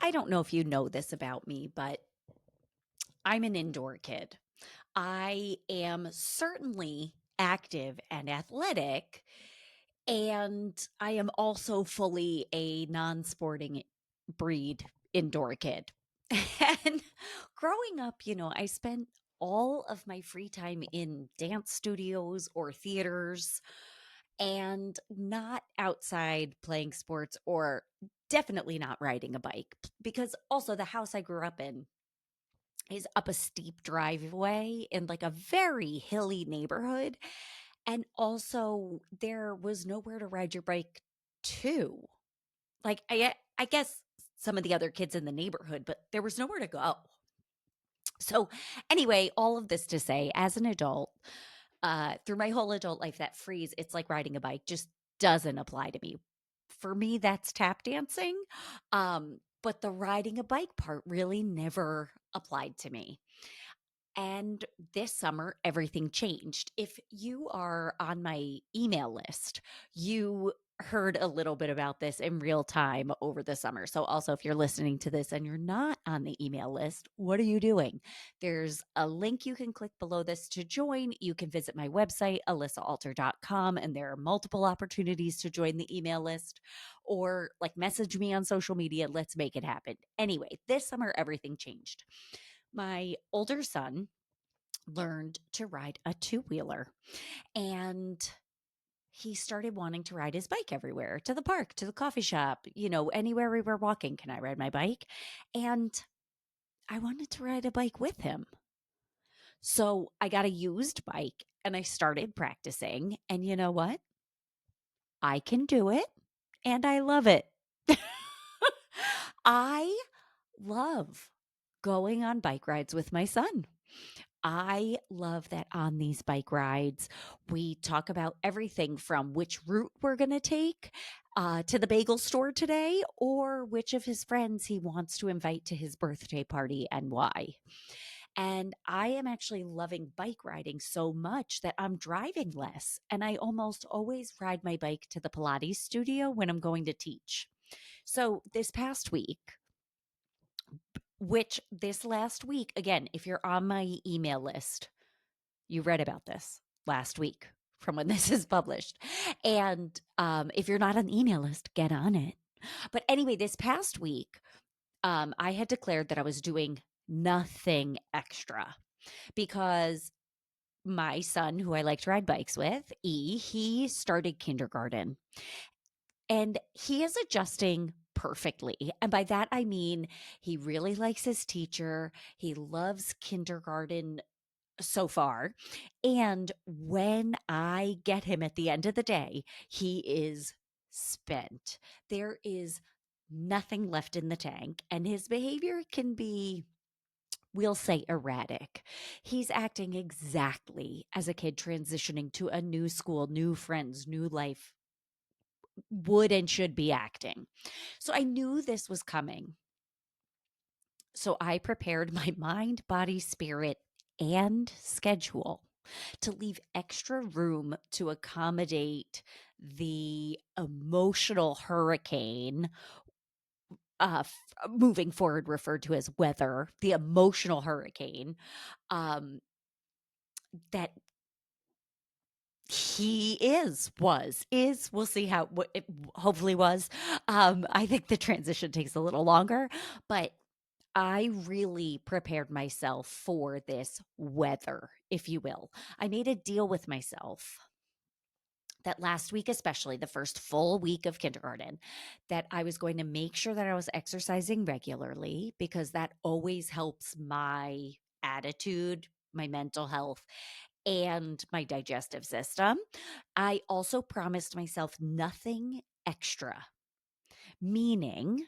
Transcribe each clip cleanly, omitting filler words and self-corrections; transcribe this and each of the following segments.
I don't know if you know this about me, but I'm an indoor kid. I am certainly active and athletic, and I am also fully a non sporting breed indoor kid. And growing up, I spent all of my free time in dance studios or theaters and not outside playing sports or definitely not riding a bike because also the house I grew up in is up a steep driveway in like a very hilly neighborhood. And also, there was nowhere to ride your bike to. Like, I guess some of the other kids in the neighborhood, but there was nowhere to go. So, anyway, all of this to say, as an adult, through my whole adult life, that phrase, it's like riding a bike, just doesn't apply to me. For me, that's tap dancing. But the riding a bike part really never applied to me. And this summer, everything changed. If you are on my email list, you heard a little bit about this in real time over the summer. So, also, if you're listening to this and you're not on the email list, what are you doing? There's a link you can click below this to join. You can visit my website, alissaalter.com, and there are multiple opportunities to join the email list or like message me on social media. Let's make it happen. Anyway, this summer, everything changed. My older son learned to ride a two-wheeler and he started wanting to ride his bike everywhere, to the park, to the coffee shop, anywhere we were walking. Can I ride my bike? And I wanted to ride a bike with him. So I got a used bike and I started practicing. And you know what? I can do it and I love it. I love going on bike rides with my son. I love that on these bike rides, we talk about everything from which route we're going to take to the bagel store today, or which of his friends he wants to invite to his birthday party and why. And I am actually loving bike riding so much that I'm driving less. And I almost always ride my bike to the Pilates studio when I'm going to teach. So this past week, which this last week, again, if you're on my email list, you read about this last week from when this is published. And if you're not on the email list, get on it. But anyway, this past week, I had declared that I was doing nothing extra because my son, who I like to ride bikes with, he started kindergarten and he is adjusting perfectly. And by that, I mean, he really likes his teacher. He loves kindergarten so far. And when I get him at the end of the day, he is spent. There is nothing left in the tank, and his behavior can be, we'll say, erratic. He's acting exactly as a kid transitioning to a new school, new friends, new life would and should be acting. So I knew this was coming. So I prepared my mind, body, spirit, and schedule to leave extra room to accommodate the emotional hurricane, moving forward, referred to as weather, the emotional hurricane um, that he we'll see how what it hopefully was. I think the transition takes a little longer, but I really prepared myself for this weather, if you will. I made a deal with myself that last week, especially the first full week of kindergarten, that I was going to make sure that I was exercising regularly because that always helps my attitude, my mental health, and my digestive system. I also promised myself nothing extra, meaning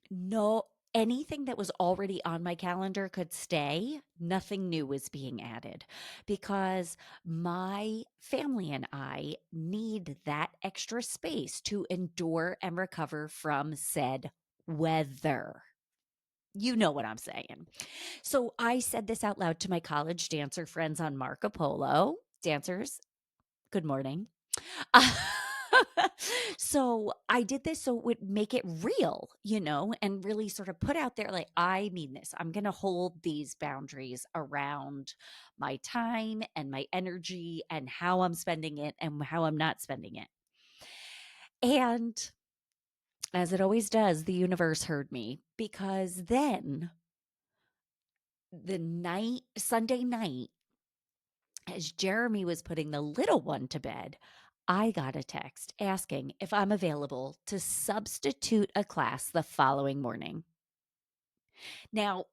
no, anything that was already on my calendar could stay. Nothing new was being added because my family and I need that extra space to endure and recover from said weather. You know what I'm saying. So I said this out loud to my college dancer friends on Marco Polo. Dancers, good morning. So I did this so it would make it real, and really sort of put out there, like, I mean this. I'm going to hold these boundaries around my time and my energy and how I'm spending it and how I'm not spending it. And as it always does, the universe heard me, because then Sunday night, as Jeremy was putting the little one to bed, I got a text asking if I'm available to substitute a class the following morning. Now,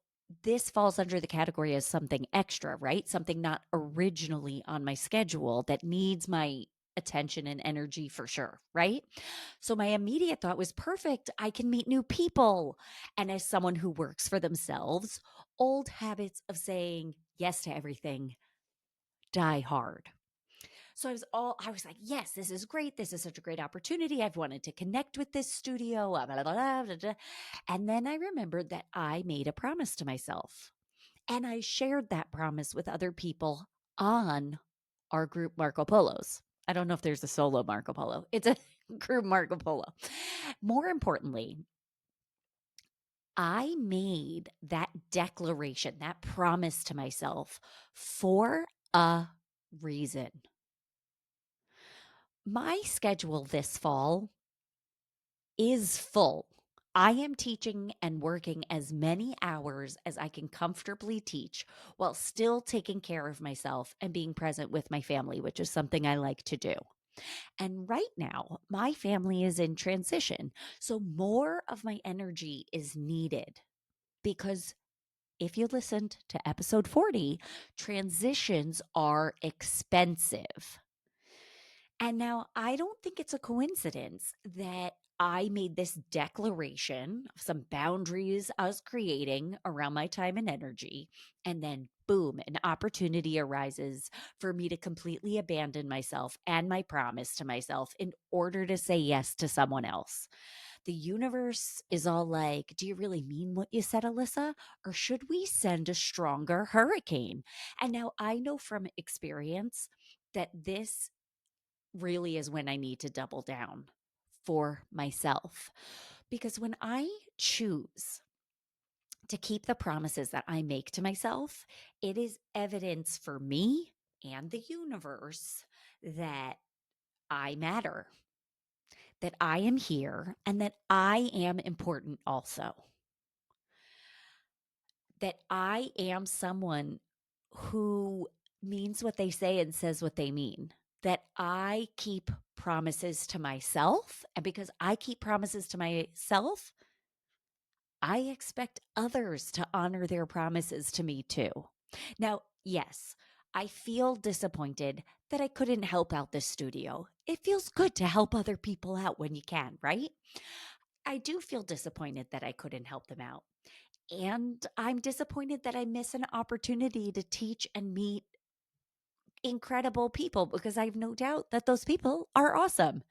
this falls under the category as something extra, right? Something not originally on my schedule that needs my attention and energy for sure, right? So my immediate thought was, perfect. I can meet new people. And as someone who works for themselves, old habits of saying yes to everything die hard. So I was like, yes, this is great. This is such a great opportunity. I've wanted to connect with this studio. Blah, blah, blah, blah, blah. And then I remembered that I made a promise to myself, and I shared that promise with other people on our group Marco Polos. I don't know if there's a solo Marco Polo. It's a group Marco Polo. More importantly, I made that declaration, that promise to myself for a reason. My schedule this fall is full. I am teaching and working as many hours as I can comfortably teach while still taking care of myself and being present with my family, which is something I like to do. And right now, my family is in transition. So more of my energy is needed, because if you listened to episode 40, transitions are expensive. And now I don't think it's a coincidence that I made this declaration of some boundaries I was creating around my time and energy. And then, boom, an opportunity arises for me to completely abandon myself and my promise to myself in order to say yes to someone else. The universe is all like, do you really mean what you said, Alissa? Or should we send a stronger hurricane? And now I know from experience that this really is when I need to double down for myself. Because when I choose to keep the promises that I make to myself, it is evidence for me and the universe that I matter, that I am here, and that I am important also. That I am someone who means what they say and says what they mean. That I keep promises to myself. And because I keep promises to myself, I expect others to honor their promises to me too. Now, yes, I feel disappointed that I couldn't help out this studio. It feels good to help other people out when you can, right? I do feel disappointed that I couldn't help them out. And I'm disappointed that I miss an opportunity to teach and meet incredible people, because I have no doubt that those people are awesome.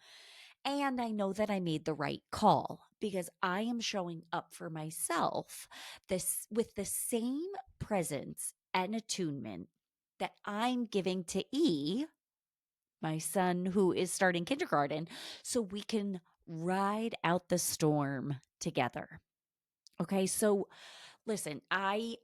And I know that I made the right call, because I am showing up for myself this with the same presence and attunement that I'm giving to my son who is starting kindergarten, so we can ride out the storm together. Okay, so listen, I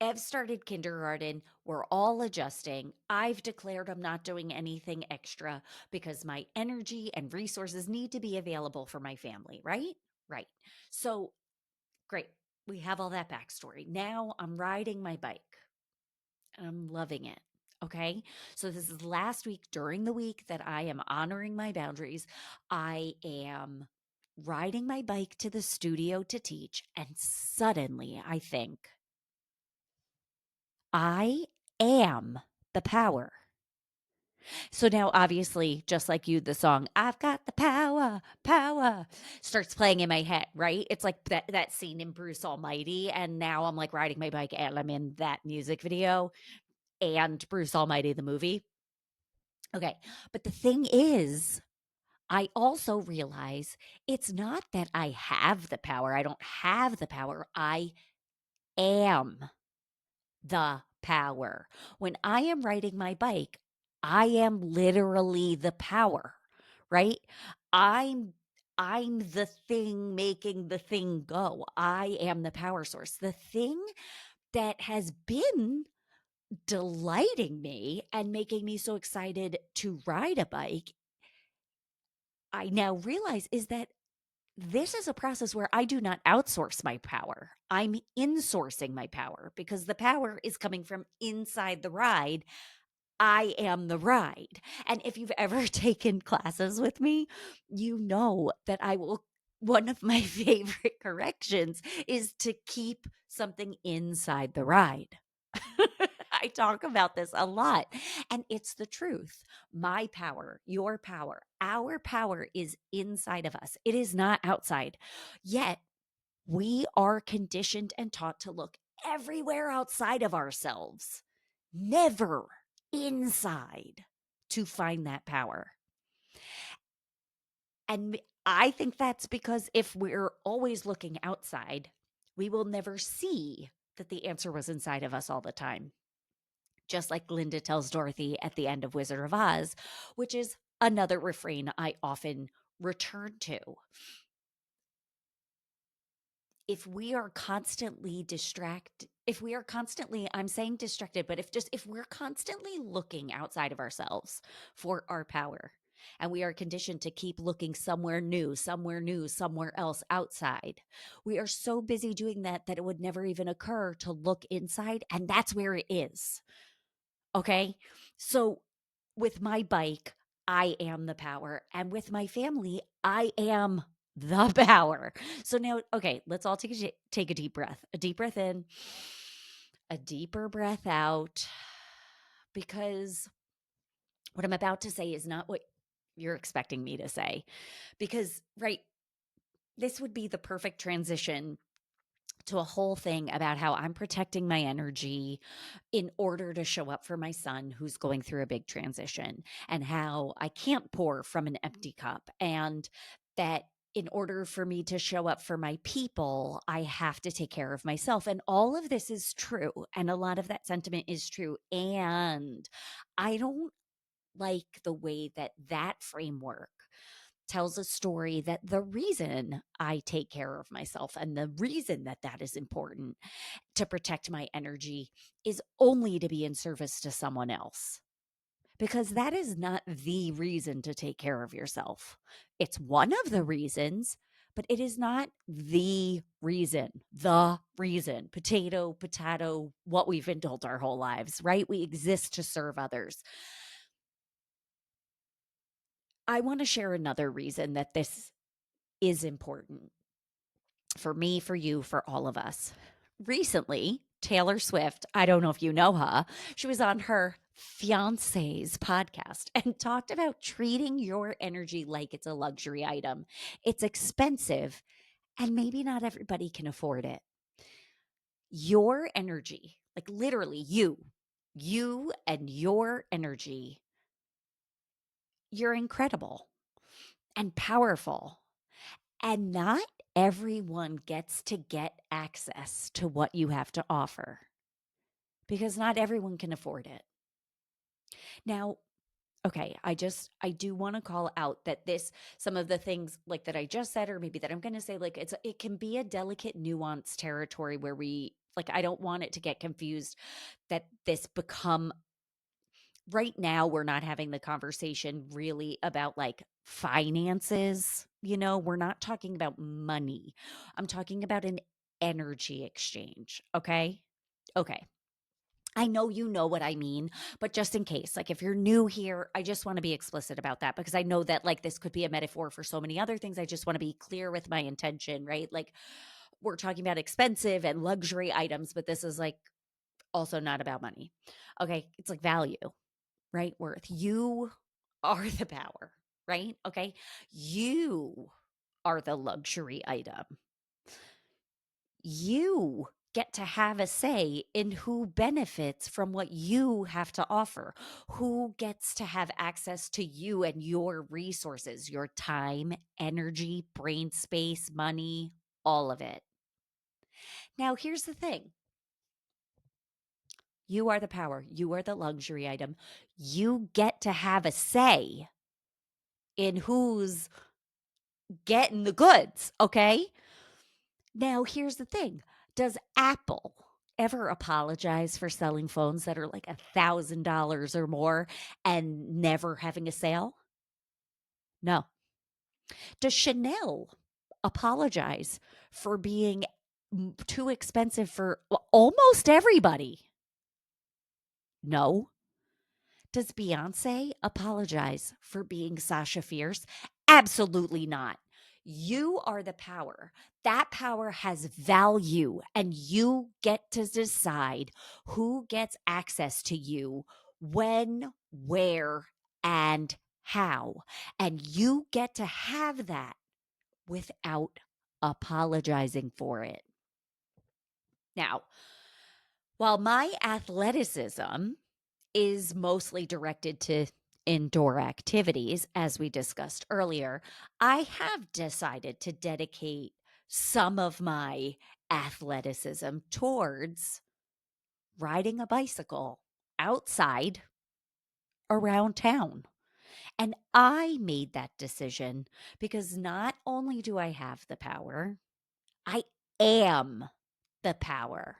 Ev started kindergarten. We're all adjusting. I've declared I'm not doing anything extra because my energy and resources need to be available for my family, right? Right. So great. We have all that backstory. Now I'm riding my bike and I'm loving it. Okay. So this is last week during the week that I am honoring my boundaries. I am riding my bike to the studio to teach. And suddenly I think, I am the power. So now, obviously, just like you, the song "I've Got the Power, Power" starts playing in my head, right? It's like that scene in Bruce Almighty. And now I'm like riding my bike and I'm in that music video and Bruce Almighty, the movie. Okay. But the thing is, I also realize it's not that I have the power. I don't have the power. I am the power. When I am riding my bike, I am literally the power, right? I'm I'm the thing making the thing go. I am the power source. The thing that has been delighting me and making me so excited to ride a bike, I now realize is that this is a process where I do not outsource my power. I'm insourcing my power because the power is coming from inside the ride. I am the ride. And if you've ever taken classes with me, you know that I will. One of my favorite corrections is to keep something inside the ride. I talk about this a lot, and it's the truth. My power, your power, our power is inside of us. It is not outside. Yet, we are conditioned and taught to look everywhere outside of ourselves, never inside to find that power. And I think that's because if we're always looking outside, we will never see that the answer was inside of us all the time. Just like Glinda tells Dorothy at the end of Wizard of Oz, which is another refrain I often return to. If we are constantly if we are constantly, I'm saying distracted, but if we're constantly looking outside of ourselves for our power, and we are conditioned to keep looking somewhere new, somewhere new, somewhere else outside, we are so busy doing that that it would never even occur to look inside, and that's where it is. Okay. So with my bike, I am the power. And with my family, I am the power. So now, okay, let's all take a deep breath. A deep breath in, a deeper breath out, because what I'm about to say is not what you're expecting me to say. Because, right, this would be the perfect transition to a whole thing about how I'm protecting my energy in order to show up for my son who's going through a big transition, and how I can't pour from an empty cup, and that in order for me to show up for my people, I have to take care of myself. And all of this is true. And a lot of that sentiment is true. And I don't like the way that that framework tells a story that the reason I take care of myself and the reason that that is important to protect my energy is only to be in service to someone else. Because that is not the reason to take care of yourself. It's one of the reasons, but it is not the reason. The reason. Potato, potato, what we've been told our whole lives, right? We exist to serve others. I want to share another reason that this is important for me, for you, for all of us. Recently, Taylor Swift, I don't know if you know her, she was on her fiance's podcast and talked about treating your energy like it's a luxury item. It's expensive, and maybe not everybody can afford it. Your energy, like literally you and your energy, you're incredible and powerful. And not everyone gets to get access to what you have to offer because not everyone can afford it. Now, okay, I do want to call out that some of the things like that I just said, or maybe that I'm going to say, like it can be a delicate nuance territory where I don't want it to get confused that this become right now we're not having the conversation really about like finances. We're not talking about money. I'm talking about an energy exchange. Okay. Okay. I know you know what I mean, but just in case, like if you're new here, I just want to be explicit about that because I know that like this could be a metaphor for so many other things. I just want to be clear with my intention, right? Like we're talking about expensive and luxury items, but this is like also not about money. Okay. It's like value, right? Worth. You are the power, right? Okay. You are the luxury item. You get to have a say in who benefits from what you have to offer, who gets to have access to you and your resources, your time, energy, brain space, money, all of it. Now, here's the thing. You are the power. You are the luxury item. You get to have a say in who's getting the goods, okay? Now, here's the thing. Does Apple ever apologize for selling phones that are like $1,000 or more and never having a sale? No. Does Chanel apologize for being too expensive for almost everybody? No. Does Beyonce apologize for being Sasha Fierce? Absolutely not. You are the power. That power has value, and you get to decide who gets access to you, when, where, and how. And you get to have that without apologizing for it. Now, while my athleticism is mostly directed to indoor activities, as we discussed earlier, I have decided to dedicate some of my athleticism towards riding a bicycle outside around town. And I made that decision because not only do I have the power, I am the power.